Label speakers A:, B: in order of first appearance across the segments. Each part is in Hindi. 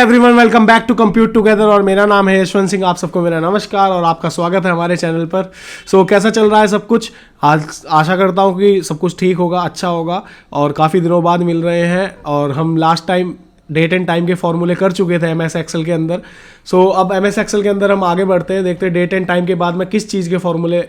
A: Everyone, welcome back to compute together. और मेरा नाम है यशवंत सिंह। आप सबको मेरा नमस्कार और आपका स्वागत है हमारे चैनल पर। कैसा चल रहा है सब कुछ? आज आशा करता हूँ कि सब कुछ ठीक होगा, अच्छा होगा। और काफ़ी दिनों बाद मिल रहे हैं और हम last time date and time के फॉर्मूले कर चुके थे MS एक्सेल के अंदर। अब MS एक्सेल के अंदर हम आगे बढ़ते हैं, देखते हैं डेट एंड टाइम के बाद मैं किस चीज़ के फॉर्मूले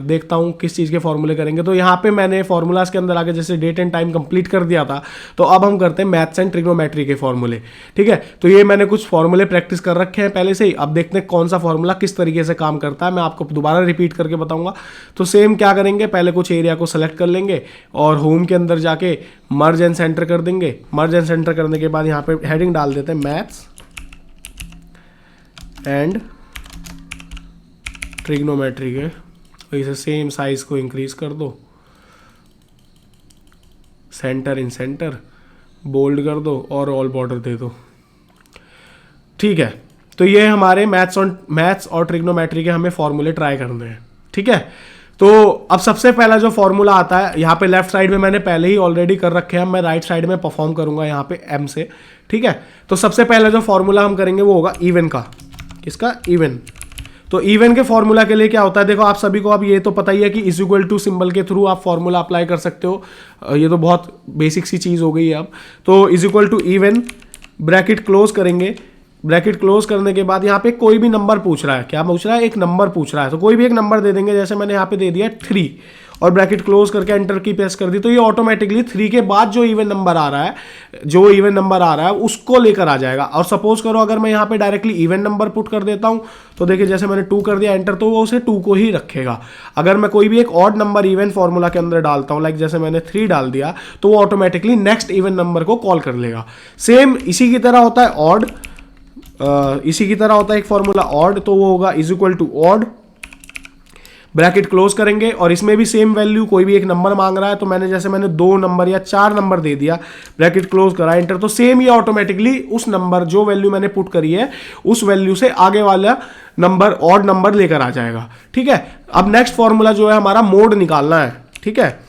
A: देखता हूँ, किस चीज़ के फॉर्मूले करेंगे। तो यहाँ पे मैंने फॉर्मूलाज के अंदर आगे जैसे डेट एंड टाइम कंप्लीट कर दिया था, तो अब हम करते हैं मैथ्स एंड ट्रिग्नोमेट्री के फॉर्मूले। ठीक है, तो ये मैंने कुछ फॉर्मूले प्रैक्टिस कर रखे हैं पहले से ही। अब देखते हैं कौन सा फॉर्मूला किस तरीके से काम करता है, मैं आपको दोबारा रिपीट करके बताऊंगा। तो सेम क्या करेंगे, पहले कुछ एरिया को सेलेक्ट कर लेंगे और होम के अंदर जाके मर्ज एंड सेंटर कर देंगे। मर्ज एंड सेंटर करने के बाद यहाँ पे हेडिंग डाल देते हैं मैथ्स एंड ट्रिग्नोमेट्री के। तो इसे सेम साइज को इंक्रीज कर दो, सेंटर इन सेंटर, बोल्ड कर दो और ऑल बॉर्डर दे दो। ठीक है, तो ये हमारे मैथ्स और ट्रिग्नोमेट्री के हमें फॉर्मूले ट्राई करने हैं। ठीक है, तो अब सबसे पहला जो फॉर्मूला आता है, यहाँ पे लेफ्ट साइड में मैंने पहले ही ऑलरेडी कर रखे हैं, मैं राइट साइड में परफॉर्म करूंगा यहाँ पे M से। ठीक है, तो सबसे पहला जो फॉर्मूला हम करेंगे वो होगा इवन का। किसका? इवन। तो इवन के फॉर्मूला के लिए क्या होता है, देखो आप सभी को अब ये तो पता ही है कि इज इक्वल टू सिंबल के थ्रू आप फॉर्मूला अप्लाई कर सकते हो। ये तो बहुत बेसिक सी चीज़ हो गई है अब। तो is equal to even, bracket close करेंगे। ब्रैकेट क्लोज करने के बाद यहाँ पे कोई भी नंबर पूछ रहा है। क्या पूछ रहा है? एक नंबर पूछ रहा है, तो कोई भी एक नंबर दे देंगे। जैसे मैंने यहाँ पे दे दिया 3 और ब्रैकेट क्लोज करके एंटर की प्रेस कर दी, तो ये ऑटोमेटिकली 3 के बाद जो इवन नंबर आ रहा है उसको लेकर आ जाएगा। और सपोज करो अगर मैं यहाँ पे डायरेक्टली इवन नंबर पुट कर देता हूँ, तो देखिए जैसे मैंने 2 कर दिया एंटर, तो वो उसे 2 को ही रखेगा। अगर मैं कोई भी एक ऑड नंबर इवन फॉर्मूला के अंदर डालता हूँ, लाइक जैसे मैंने 3 डाल दिया, तो वो ऑटोमेटिकली नेक्स्ट इवन नंबर को कॉल कर लेगा। सेम इसी की तरह होता है ऑड, इसी की तरह होता है एक फॉर्मूला ऑड, तो वो होगा is equal to odd, bracket close करेंगे। और इसमें भी सेम वैल्यू, कोई भी एक नंबर मांग रहा है, तो मैंने 2 नंबर या 4 नंबर दे दिया, ब्रैकेट क्लोज करा एंटर, तो सेम ये ऑटोमेटिकली उस नंबर, जो वैल्यू मैंने पुट करी है उस वैल्यू से आगे वाला नंबर, ऑड नंबर लेकर आ जाएगा। ठीक है, अब नेक्स्ट फॉर्मूला जो है हमारा मोड निकालना है। ठीक है,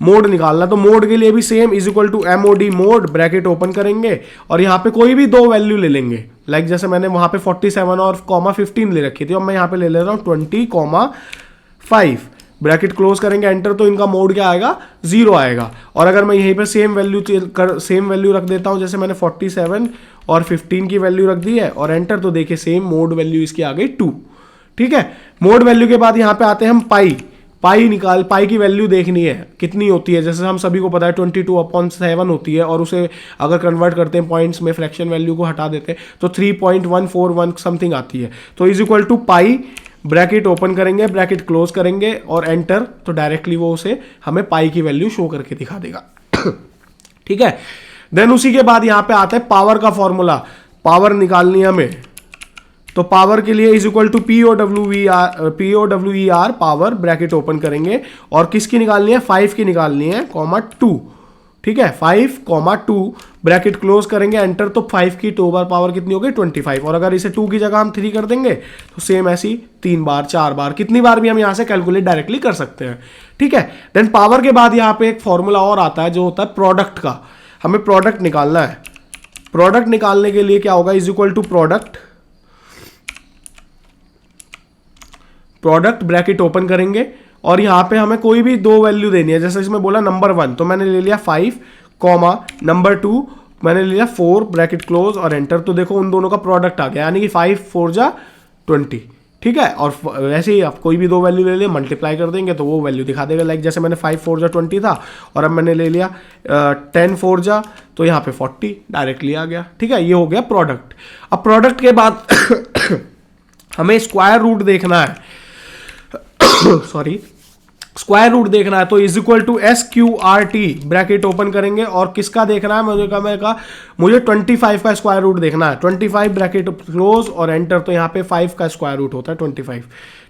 A: मोड निकालना, तो मोड के लिए भी same is equal to MOD mod, bracket open करेंगे और यहाँ पे कोई भी 2 वैल्यू ले लेंगे। लाइक जैसे मैंने वहां पे 47 और ,15 ले रखी थी, और मैं यहाँ पे ले ले रहा हूँ 20,5, ब्रैकेट क्लोज करेंगे एंटर, तो इनका मोड क्या आएगा? 0 आएगा। और अगर मैं यहीं पे सेम वैल्यू रख देता हूँ, जैसे मैंने 47 और 15 की वैल्यू रख दी है और एंटर, तो देखिए सेम मोड वैल्यू इसकी आ गई 2। ठीक है, मोड वैल्यू के बाद यहाँ पे आते हैं हम पाई की वैल्यू देखनी है कितनी होती है। जैसे हम सभी को पता है 22/7 होती है, और उसे अगर कन्वर्ट करते हैं पॉइंट्स में, फ्रैक्शन वैल्यू को हटा देते हैं, तो 3.141 समथिंग आती है। तो is equal to pi, bracket open करेंगे, ब्रैकेट क्लोज करेंगे और एंटर, तो डायरेक्टली वो उसे हमें पाई की वैल्यू शो करके दिखा देगा। ठीक है, देन उसी के बाद यहाँ पे आता है पावर का फॉर्मूला। पावर निकालनी है हमें, तो पावर के लिए is equal to POWER power, bracket open करेंगे और किसकी निकालनी है? 5 की निकालनी है, ,2। ठीक है, 5,2, ब्रैकेट क्लोज करेंगे एंटर, तो 5 की 2 बार पावर कितनी हो गई? 25। और अगर इसे 2 की जगह हम 3 कर देंगे, तो सेम ऐसी 3 बार, 4 बार, कितनी बार भी हम यहाँ से कैलकुलेट डायरेक्टली कर सकते हैं। ठीक है, देन पावर के बाद यहाँ पे एक फॉर्मूला और आता है जो होता है प्रोडक्ट का। हमें प्रोडक्ट निकालना है। प्रोडक्ट निकालने के लिए क्या होगा? Is equal to product, bracket open करेंगे और यहाँ पे हमें कोई भी 2 वैल्यू देनी है। जैसे इसमें बोला नंबर 1, तो मैंने ले लिया 5, नंबर 2 मैंने ले लिया 4, ब्रैकेट क्लोज और एंटर, तो देखो उन दोनों का प्रोडक्ट आ गया, यानी कि 5 4 जा 20। ठीक है, और वैसे ही आप कोई भी 2 वैल्यू ले लिया, मल्टीप्लाई कर देंगे तो वो वैल्यू दिखा देगा। लाइक जैसे मैंने 5 4 जा 20 था, और अब मैंने ले लिया 10 4 जा, तो यहाँ पे 40 डायरेक्टली आ गया। ठीक है, ये हो गया प्रोडक्ट। अब प्रोडक्ट के बाद हमें स्क्वायर रूट देखना है। सॉरी, स्क्वायर रूट देखना है, तो is equal to SQRT, bracket open करेंगे और किसका देखना है? मुझे 25 का स्क्वायर रूट देखना है। 25, ब्रैकेट क्लोज और एंटर, तो यहाँ पे 5 का स्क्वायर रूट होता है 25।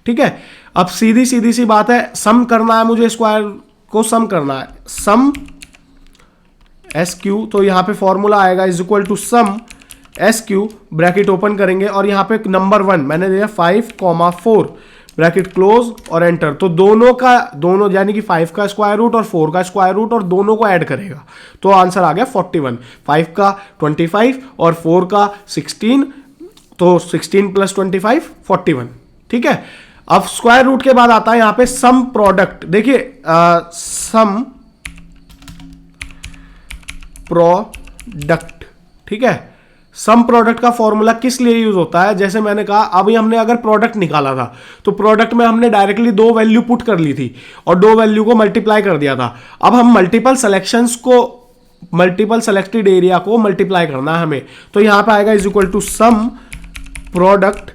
A: ठीक है, अब सीधी सी बात है, सम करना है मुझे, स्क्वायर को सम करना है, सम SQ, तो यहाँ पे फॉर्मूला आएगा is equal to sum SQ, bracket open करेंगे और यहाँ पे नंबर 1 मैंने दिया 5,4, ब्रैकेट क्लोज और एंटर। तो दोनों यानी कि 5 का स्क्वायर रूट और 4 का स्क्वायर रूट और दोनों को ऐड करेगा तो आंसर आ गया 41। 5 का 25 और 4 का 16, तो 16 प्लस 25 41। ठीक है, अब स्क्वायर रूट के बाद आता है यहां पे सम प्रोडक्ट। देखिए सम प्रोडक्ट, ठीक है, सम प्रोडक्ट का फॉर्मूला किस लिए यूज होता है? जैसे मैंने कहा अभी हमने अगर प्रोडक्ट निकाला था तो प्रोडक्ट में हमने डायरेक्टली 2 वैल्यू पुट कर ली थी और 2 वैल्यू को मल्टीप्लाई कर दिया था। अब हम मल्टीपल सेलेक्टेड एरिया को मल्टीप्लाई करना है हमें, तो यहां पे आएगा is equal to sum product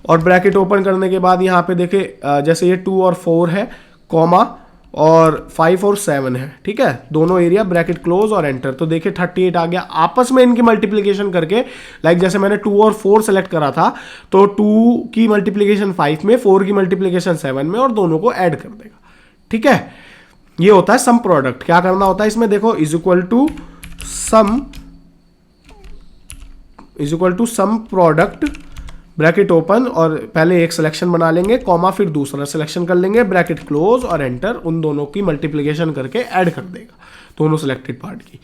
A: और ब्रैकेट ओपन करने के बाद यहां पे देखे जैसे ये 2 और 4 है, कॉमा और 5 और 7 है, ठीक है, दोनों एरिया, ब्रैकेट क्लोज और एंटर। तो देखिए 38 आ गया। आपस में इनकी मल्टीप्लिकेशन करके, लाइक जैसे मैंने 2 और 4 सेलेक्ट करा था तो 2 की मल्टीप्लिकेशन 5 में, 4 की मल्टीप्लिकेशन 7 में और दोनों को ऐड कर देगा। ठीक है, ये होता है सम प्रोडक्ट। क्या करना होता है इसमें, देखो is equal to sum product, bracket open और पहले एक सिलेक्शन बना लेंगे, कॉमा फिर दूसरा सिलेक्शन कर लेंगे, ब्रैकेट क्लोज और एंटर, उन दोनों की मल्टीप्लिकेशन करके ऐड कर देगा दोनों सिलेक्टेड पार्ट की।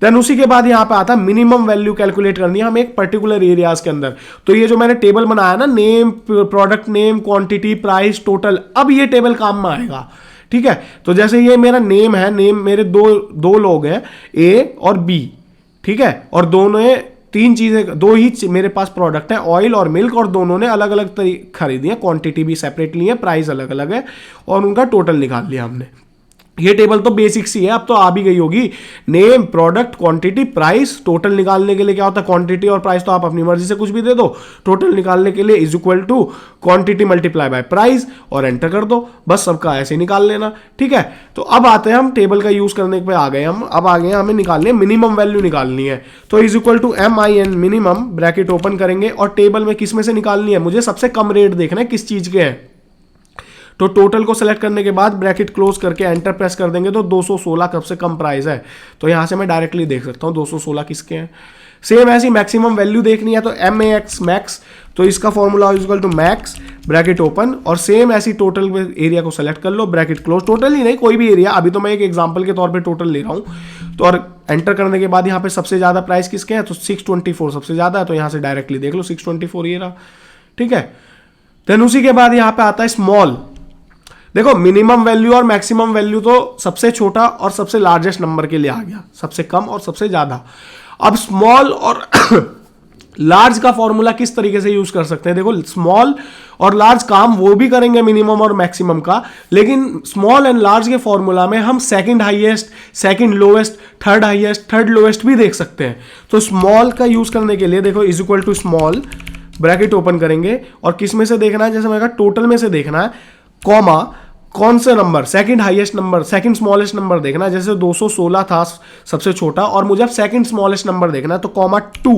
A: देन उसी के बाद यहां पे आता है मिनिमम वैल्यू कैलकुलेट करनी है हमें एक पर्टिकुलर एरियाज के अंदर। तो ये जो मैंने टेबल बनाया ना, name, product name, quantity, price, total, अब ये टेबल काम में आएगा। ठीक है, तो जैसे ये मेरा नेम है, नेम मेरे दो लोग हैं, ए और बी, ठीक है, और दोनों 3 चीजें, 2 ही मेरे पास प्रोडक्ट है, ऑयल और मिल्क, और दोनों ने अलग अलग खरीदी है, क्वांटिटी भी सेपरेट ली है, प्राइस अलग अलग है और उनका टोटल निकाल लिया हमने। ये टेबल तो बेसिक सी है, अब तो आ भी गई होगी। Name, product, quantity, price, total निकालने के लिए क्या होता है, क्वांटिटी और प्राइस तो आप अपनी मर्जी से कुछ भी दे दो, टोटल निकालने के लिए is equal to quantity multiply by price और एंटर कर दो, बस सबका ऐसे निकाल लेना। ठीक है, तो अब आते हैं हम टेबल का यूज करने पे आ गए हम, अब आ गए हमें निकालनी है मिनिमम वैल्यू निकालनी है। तो is equal to MIN minimum, bracket open करेंगे और टेबल में किस में से निकालनी है, मुझे सबसे कम रेट देखना है किस चीज के हैं। तो टोटल को सेलेक्ट करने के बाद ब्रैकेट क्लोज करके एंटर प्रेस कर देंगे तो 216 कब से कम प्राइस है, तो यहां से मैं डायरेक्टली देख सकता हूं 216 किसके हैं। सेम ऐसी मैक्सिमम वैल्यू देखनी है तो MAX मैक्स, तो इसका formula is equal to max, bracket open, और सेम ऐसी टोटल एरिया को सेलेक्ट कर लो, ब्रैकेट क्लोज, टोटल ही नहीं कोई भी एरिया, अभी तो मैं एक एग्जांपल के तौर पे टोटल ले रहा हूं। तो और एंटर करने के बाद यहां पे सबसे ज्यादा प्राइस किसके हैं, तो 624 सबसे ज्यादा है, तो यहां से डायरेक्टली देख लो 624 ये रहा। ठीक है, देन उसी के बाद यहां पे आता है स्मॉल। देखो मिनिमम वैल्यू और मैक्सिमम वैल्यू तो सबसे छोटा और सबसे लार्जेस्ट नंबर के लिए आ गया, सबसे कम और सबसे ज्यादा। अब स्मॉल और लार्ज का फॉर्मूला किस तरीके से यूज कर सकते हैं, देखो स्मॉल और लार्ज काम वो भी करेंगे मिनिमम और मैक्सिमम का, लेकिन स्मॉल एंड लार्ज के फॉर्मूला में हम second highest, second lowest, third highest, third lowest भी देख सकते हैं। तो स्मॉल का यूज करने के लिए देखो is equal to small, bracket open करेंगे और किस में से देखना है, जैसे मैंने कहा टोटल में से देखना है, कॉमा कौन से number, second highest number, second smallest number देखना है, जैसे 216 था सबसे छोटा और मुझे अब सेकंड स्मॉलेस्ट नंबर देखना है, तो कॉमा 2,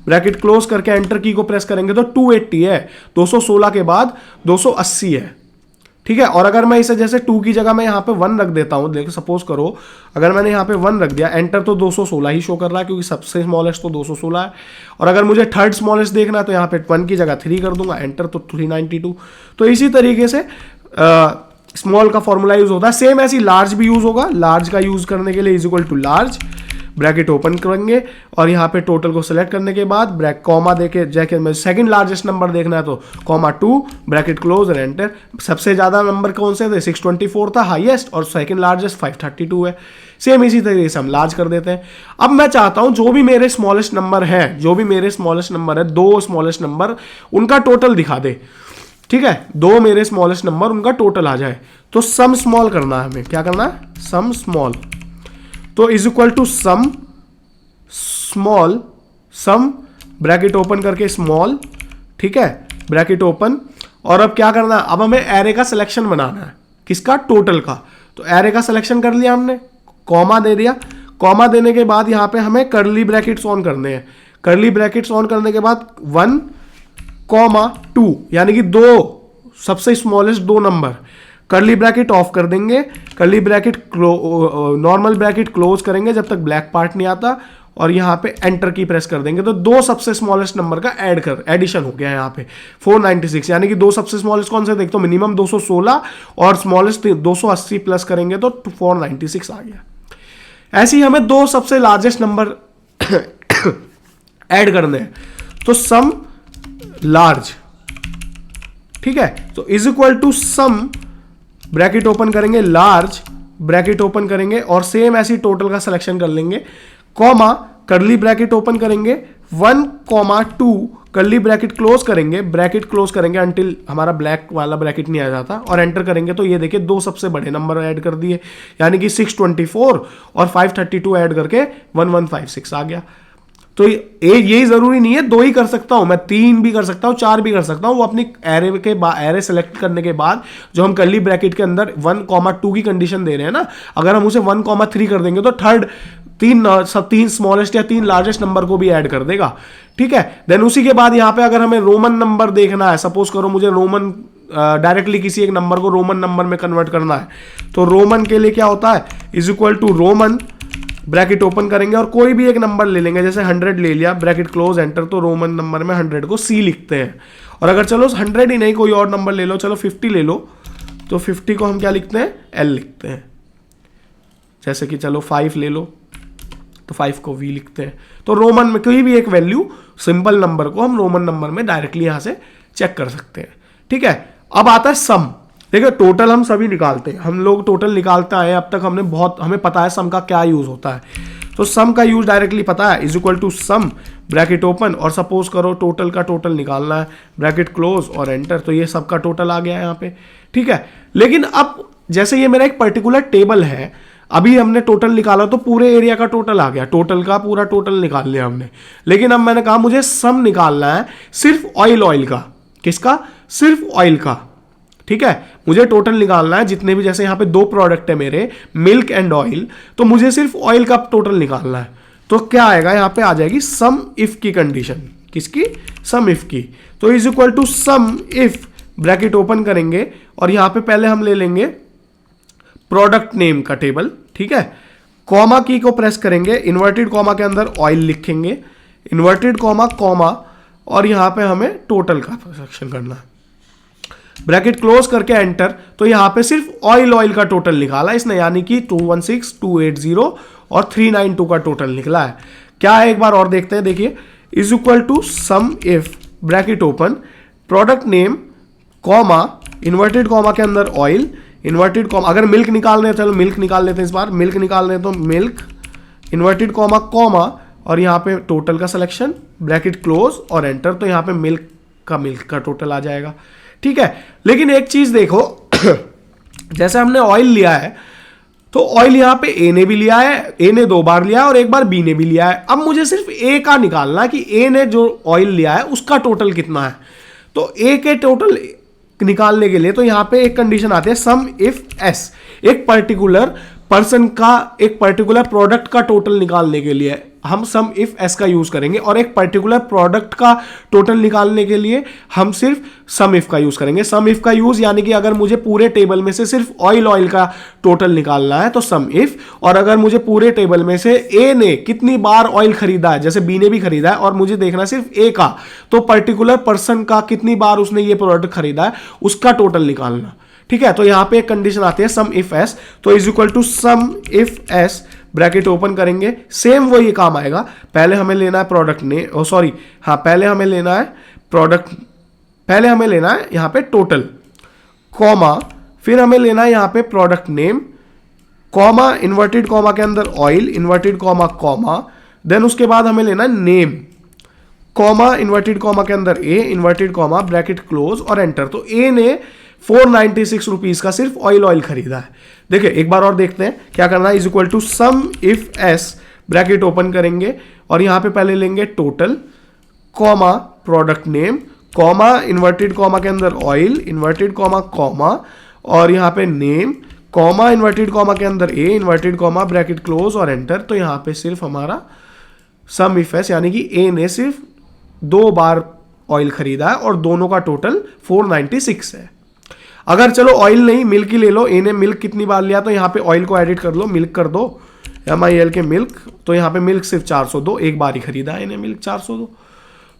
A: ब्रैकेट क्लोज करके एंटर की को प्रेस करेंगे तो 280 है, 216 के बाद 280 है। ठीक है, और अगर मैं इसे जैसे 2 की जगह मैं यहां पे 1 रख देता हूं, देखो सपोज करो अगर मैंने यहां पे 1 रख दिया, एंटर तो 216 ही शो कर रहा है क्योंकि सबसे स्मॉलेस्ट तो 216 है, और अगर मुझे थर्ड स्मॉलेस्ट देखना है तो यहां पे 1 की जगह 3 कर दूंगा, एंटर तो 392। तो इसी तरीके से स्मॉल का फॉर्मूला यूज होता है। सेम ऐसी लार्ज भी यूज होगा, लार्ज का यूज करने के लिए is equal to large, bracket open करेंगे और यहाँ पे टोटल को सिलेक्ट करने के बाद ब्रैक कॉमा देके जैसे सेकंड लार्जेस्ट नंबर देखना है तो कॉमा 2, ब्रैकेट क्लोज और एंटर। सबसे ज्यादा नंबर कौन से थे, 624 था हाईएस्ट, और सेकंड लार्जेस्ट 532 है। सेम इसी तरीके से हम लार्ज कर देते हैं। अब मैं चाहता हूं जो भी मेरे स्मॉलेस्ट नंबर है, जो भी मेरे स्मॉलेस्ट नंबर है, 2 स्मॉलेस्ट नंबर, उनका टोटल दिखा दे। ठीक है, 2 मेरे स्मॉलेस्ट नंबर, उनका टोटल आ जाए। तो सम स्मॉल करना है हमें, क्या करना है, सम स्मॉल। तो is equal to sum small, sum bracket open करके स्मॉल, ठीक है, ब्रैकेट ओपन, और अब क्या करना है, अब हमें एरे का सिलेक्शन बनाना है, किसका, टोटल का। तो एरे का सिलेक्शन कर लिया हमने, कॉमा दे दिया, कॉमा देने के बाद यहां पे हमें कर्ली ब्रैकेट्स ऑन करने हैं। कर्ली ब्रैकेट्स ऑन करने के बाद 1, 2, यानी कि 2 सबसे smallest 2 number, curly bracket of कर देंगे, curly bracket normal bracket close करेंगे जब तक ब्लैक पार्ट नहीं आता, और यहाँ पे एंटर की प्रेस कर देंगे तो दो सबसे स्मॉलेस्ट नंबर का एडिशन हो गया यहाँ पे 496, यानी कि दो सबसे स्मॉलेस्ट कौन से देख तो मिनिमम 216 और स्मॉलेस्ट 280 प्लस करेंगे तो 496 आ गया। ऐसे ही हमें दो सबसे लार्जेस्ट नंबर ऐड करने हैं, तो सम लार्ज, ठीक है, तो is equal to sum bracket open करेंगे लार्ज ब्रैकेट ओपन करेंगे और सेम ऐसी टोटल का सिलेक्शन कर लेंगे, कॉमा कर्ली ब्रैकेट ओपन करेंगे 1,2 कर्ली ब्रैकेट क्लोज करेंगे अंटिल हमारा ब्लैक वाला ब्रैकेट नहीं आ जाता और एंटर करेंगे तो ये देखिए दो सबसे बड़े नंबर ऐड कर दिए, यानी कि 624 और 532 ऐड करके 1156 आ गया। तो यही जरूरी नहीं है दो ही कर सकता हूं मैं, 3 भी कर सकता हूं, 4 भी कर सकता हूं, वो अपनी एरे सेलेक्ट करने के बाद जो हम कर्ली ब्रैकेट के अंदर 1,2 की कंडीशन दे रहे हैं ना, अगर हम उसे 1,3 कर देंगे तो थर्ड तीन स्मॉलेस्ट या 3 लार्जेस्ट नंबर को भी ऐड कर देगा, ठीक है। देन उसी के बाद यहां पे अगर हमें रोमन नंबर देखना है, सपोज करो मुझे रोमन डायरेक्टली किसी एक नंबर को रोमन नंबर में कन्वर्ट करना है, तो रोमन के लिए क्या होता है, is equal to roman bracket open करेंगे और कोई भी एक नंबर ले लेंगे, जैसे 100 ले लिया, ब्रैकेट क्लोज एंटर, तो रोमन नंबर में 100 को सी लिखते हैं। और अगर चलो 100 ही नहीं कोई और नंबर ले लो, चलो 50 ले लो, तो 50 को हम क्या लिखते हैं, एल लिखते हैं। जैसे कि चलो 5 ले लो तो 5 को वी लिखते हैं। तो रोमन में कोई भी एक वैल्यू सिंपल नंबर को हम रोमन नंबर में डायरेक्टली यहां से चेक कर सकते हैं, ठीक है। अब आता है सम, देखिए टोटल हम सभी निकालते हैं, हम लोग टोटल निकालते आए अब तक, हमें पता है सम का क्या यूज होता है, तो सम का यूज डायरेक्टली पता है, is equal to sum bracket open और सपोज करो टोटल का टोटल निकालना है, ब्रैकेट क्लोज और एंटर, तो ये सब का टोटल आ गया यहाँ पे, ठीक है। लेकिन अब जैसे ये मेरा एक पर्टिकुलर टेबल है, अभी हमने टोटल निकाला तो पूरे एरिया का टोटल आ गया, टोटल का पूरा टोटल निकाल लिया हमने, लेकिन अब मैंने कहा मुझे सम निकालना है सिर्फ ऑयल का, किसका, सिर्फ ऑयल का, ठीक है। मुझे टोटल निकालना है जितने भी, जैसे यहां पे 2 प्रोडक्ट है मेरे, मिल्क एंड ऑयल, तो मुझे सिर्फ ऑयल का टोटल निकालना है, तो क्या आएगा, यहां पे आ जाएगी सम इफ की कंडीशन, किसकी, सम इफ की, तो is equal to sum if bracket open करेंगे और यहां पे पहले हम ले लेंगे प्रोडक्ट नेम का टेबल, ठीक है, कॉमा की को प्रेस करेंगे, इन्वर्टेड कॉमा के अंदर ऑयल लिखेंगे, इन्वर्टेड कॉमा कॉमा और यहां पे हमें टोटल का सेक्शन करना है, ब्रैकेट क्लोज करके एंटर, तो यहां पे सिर्फ ऑयल का टोटल निकाला इसने, यानी कि 216, 280 और 392 का टोटल निकला है। क्या है एक बार और देखते हैं, देखिए is equal to sum if bracket open product name comma inverted comma के अंदर ऑयल, इन्वर्टेड कॉमा, अगर मिल्क निकाल रहे हैं चलो मिल्क निकाल लेते हैं, इस बार मिल्क निकाल रहे हैं तो मिल्क इन्वर्टेड कॉमा कॉमा और यहां पे टोटल का सिलेक्शन, ब्रैकेट क्लोज और एंटर, तो यहां पे मिल्क का टोटल आ जाएगा, ठीक है। लेकिन एक चीज देखो जैसे हमने ऑयल लिया है तो ऑयल यहां पे ए ने भी लिया है, ए ने 2 बार लिया है और एक बार बी ने भी लिया है, अब मुझे सिर्फ ए का निकालना है कि ए ने जो ऑयल लिया है उसका टोटल कितना है, तो ए के टोटल निकालने के लिए तो यहां पे एक कंडीशन आती है सम इफ एस, एक पर्टिकुलर पर्सन का, एक पर्टिकुलर प्रोडक्ट का टोटल निकालने के लिए हम सम इफ एस का यूज करेंगे और एक पर्टिकुलर प्रोडक्ट का टोटल निकालने के लिए हम सिर्फ सम इफ का यूज करेंगे। सम इफ का यूज यानी कि अगर मुझे पूरे टेबल में से सिर्फ ऑयल का टोटल निकालना है तो सम इफ, और अगर मुझे पूरे टेबल में से ए ने कितनी बार ऑयल खरीदा है, जैसे बी ने भी खरीदा है और मुझे देखना सिर्फ ए का, तो पर्टिकुलर पर्सन का कितनी बार उसने ये प्रोडक्ट खरीदा है उसका टोटल निकालना, ठीक है। तो यहां पे एक कंडीशन आती है सम इफ एस, तो is equal to sum if S bracket open करेंगे, सेम वही काम आएगा, पहले हमें लेना है प्रोडक्ट ने, सॉरी हाँ पहले हमें लेना है प्रोडक्ट, पहले हमें लेना है यहां पे टोटल कॉमा, फिर हमें लेना है यहां पे product name comma inverted comma के अंदर oil inverted comma comma, then उसके बाद हमें लेना है नेम कॉमा इन्वर्टेड कॉमा के अंदर ए इन्वर्टेड कॉमा ब्रैकेट क्लोज और एंटर, तो ए ने 496 रुपीज का सिर्फ ऑयल खरीदा है। देखिए एक बार और देखते हैं क्या करना है, is equal to sum if S bracket open करेंगे और यहां पे पहले लेंगे total comma product name comma inverted comma के अंदर ऑयल इन्वर्टेड कॉमा कॉमा और यहां पे नेम कॉमा इन्वर्टेड कॉमा के अंदर ए इन्वर्टेड कॉमा ब्रैकेट क्लोज और एंटर, तो यहां पे सिर्फ हमारा सम इफ एस यानी कि ए ने सिर्फ 2 बार ऑयल खरीदा है और दोनों का टोटल 496 है। अगर चलो ऑयल नहीं मिल्क ही ले लो, ए ने मिल्क कितनी बार लिया तो यहां पे ऑयल को एडिट कर लो, मिल्क कर दो, MIL के मिल्क, तो यहाँ पे मिल्क सिर्फ 402, एक बार ही खरीदा है इन्हें मिल्क 402।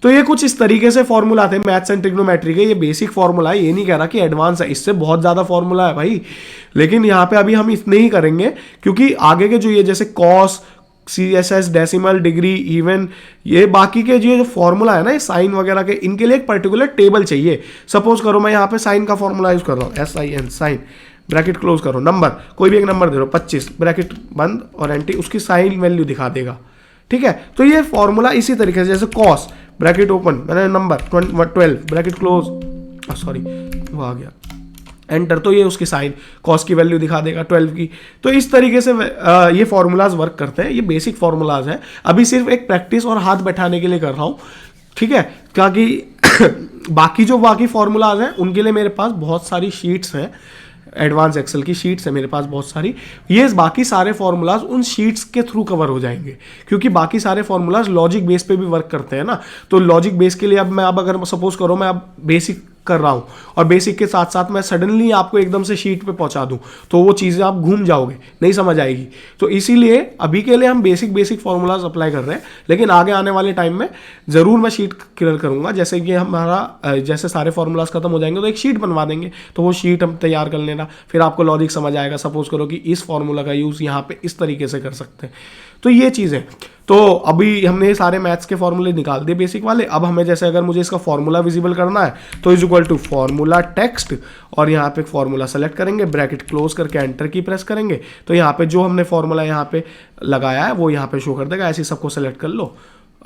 A: तो ये कुछ इस तरीके से फॉर्मूला आते हैं मैथ्स एंड ट्रिग्नोमेट्री के। ये बेसिक फॉर्मूला है, ये नहीं कह रहा कि एडवांस है, इससे बहुत ज़्यादा फॉर्मूला है भाई, लेकिन यहाँ पे अभी हम इतने ही करेंगे क्योंकि आगे के जो ये जैसे cos, CSS, decimal, degree, even, ये बाकी के जो फॉर्मूला है ना, ये साइन वगैरह के, इनके लिए एक पर्टिकुलर टेबल चाहिए। सपोज करो मैं यहाँ पे साइन का फॉर्मूला यूज कर रहा हूँ, SIN, साइन, ब्रैकेट क्लोज करो, नंबर, कोई भी एक नंबर दे दो 25, ब्रैकेट बंद और एंटी, उसकी साइन वैल्यू दिखा देगा, ठीक है। तो ये फॉर्मूला इसी तरीके से, जैसे कॉस, ब्रैकेट ओपन, मैंने नंबर 12, ब्रैकेट क्लोज, सॉरी वो आ गया, एंटर, तो ये उसकी साइन कॉस की वैल्यू दिखा देगा 12 की। तो इस तरीके से ये फॉर्मूलाज वर्क करते हैं। ये बेसिक फॉर्मूलाज हैं, अभी सिर्फ एक प्रैक्टिस और हाथ बैठाने के लिए कर रहा हूँ, ठीक है, क्योंकि बाकी फॉर्मूलाज हैं उनके लिए मेरे पास बहुत सारी शीट्स हैं, एडवांस एक्सेल की शीट्स है मेरे पास बहुत सारी। ये बाकी सारे फॉर्मूलाज उन शीट्स के थ्रू कवर हो जाएंगे, क्योंकि बाकी सारे फॉर्मूलाज लॉजिक बेस पे भी वर्क करते हैं ना। तो लॉजिक बेस के लिए अब अगर सपोज करो मैं अब बेसिक कर रहा हूं और बेसिक के साथ साथ मैं सडनली आपको एकदम से शीट पे पहुंचा दूं, तो वो चीज़ें आप घूम जाओगे, नहीं समझ आएगी। तो इसीलिए अभी के लिए हम बेसिक फॉर्मूलाज अप्लाई कर रहे हैं, लेकिन आगे आने वाले टाइम में ज़रूर मैं शीट क्लियर करूंगा। जैसे कि हमारा जैसे सारे फॉर्मूलाज खत्म हो जाएंगे तो एक शीट बनवा देंगे, तो वो शीट हम तैयार कर लेना, फिर आपको लॉजिक समझ आएगा। सपोज करो कि इस फॉर्मूला का यूज़ यहाँ पे इस तरीके से कर सकते हैं। तो ये चीज़ें, तो अभी हमने सारे मैथ्स के फॉर्मूले निकाल दिए बेसिक वाले। अब हमें जैसे अगर मुझे इसका फॉर्मूला विजिबल करना है तो is equal to formula text, और यहाँ पे फॉर्मूला सेलेक्ट करेंगे, ब्रैकेट क्लोज करके एंटर की प्रेस करेंगे, तो यहाँ पे जो हमने फॉर्मूला यहाँ पे लगाया है वो यहाँ पे शो कर देगा। ऐसे सबको सेलेक्ट कर लो,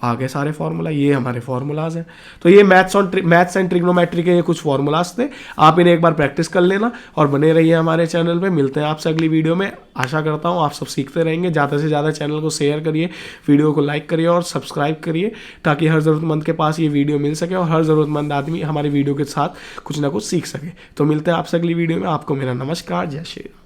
A: आगे सारे फॉर्मूला, ये हमारे फॉर्मूलाज हैं। तो ये मैथ्स एंड ट्रिग्नोमेट्री के ये कुछ फॉर्मूलाज थे, आप इन्हें एक बार प्रैक्टिस कर लेना और बने रहिए हमारे चैनल पे। मिलते हैं आपसे अगली वीडियो में, आशा करता हूँ आप सब सीखते रहेंगे। ज़्यादा से ज़्यादा चैनल को शेयर करिए, वीडियो को लाइक करिए और सब्सक्राइब करिए, ताकि हर ज़रूरतमंद के पास ये वीडियो मिल सके और हर ज़रूरतमंद आदमी हमारी वीडियो के साथ कुछ ना कुछ सीख सके। तो मिलते हैं आपसे अगली वीडियो में। आपको मेरा नमस्कार, जय श्री राम।